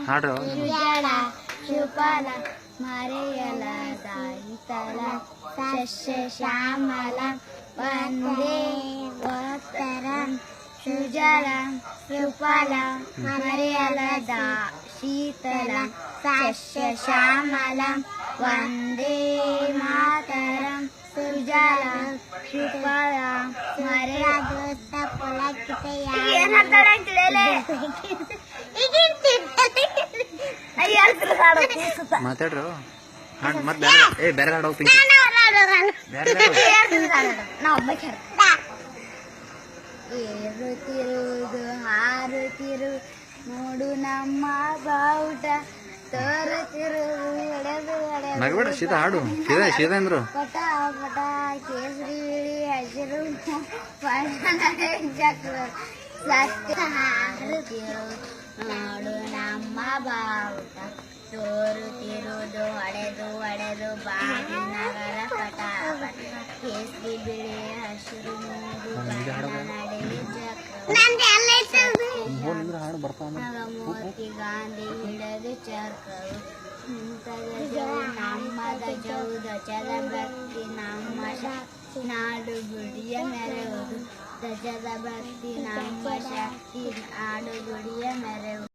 ಹಾಡ್ರು ಶುಪಲ ಮರೆಯಲದಾಯಿತಲ ಶಸ್ಯ ಶ್ಯಾಮಲ ವಂದೇ ಗೋತ್ತರ ಸುಜಲ ಸುಫಲ ಮರೆಯಲದ ಶೀತಲ ಶಸ್ಯ ಶ್ಯಾಮಲ ವಂದೇ ಮಾತರಂ ಸುಜಲ ಸುಫಲ ಮರೆಯದ ಮಾತಾಡ್ರು ಹಾಡು ಮತ್ತೆ ಬೇರೆ ಹಾಡು ಹೋಗ್ತೀನಿ ಏರುತ್ತಿರುವುದು ಹಾರುತ್ತಿರು ನೋಡು ನಮ್ಮ ಬಾವುಟ ತೋರುತ್ತಿರುವುದು ಹೊಡೆದು ನಗಬೇಡ ಸೀದಾ ಹಾಡು ಸೀದಾ ಅಂದ್ರು ಪಟ ಪಟ ಕೇಸರಿ ಬಿಳಿ ಹಸಿರು ಚಕ್ರ ಸತ್ಯ ಹಾರುತ್ತಿರು ನೋಡು ನಮ್ಮ ಬಾವುಟ ತೋರುತ್ತಿರುವುದು ಹೊಡೆದು ಬಾಗಿನಗರ ಪಟ ಪಟ ಕೇಸರಿ ಬಿಳಿ ಹಸಿರು ಮೂರು ನಡೆಯು ಮೂರ್ತಿ ಗಾಂಧಿ ಹಿಡದು ಚಕ್ರವು ನಮ್ಮ ಧ್ವಜವು ಧ್ವಜದ ಭಕ್ತಿ ನಮ್ಮ ಶಕ್ತಿ ನಾಡು ಗುಡಿಯ ಮೆರೆಯುವುದು ಧ್ವಜದ ಭಕ್ತಿ ನಮ್ಮ ಶಕ್ತಿ ನಾಡು ಗುಡಿಯ ಮೆರೆಯುವುದು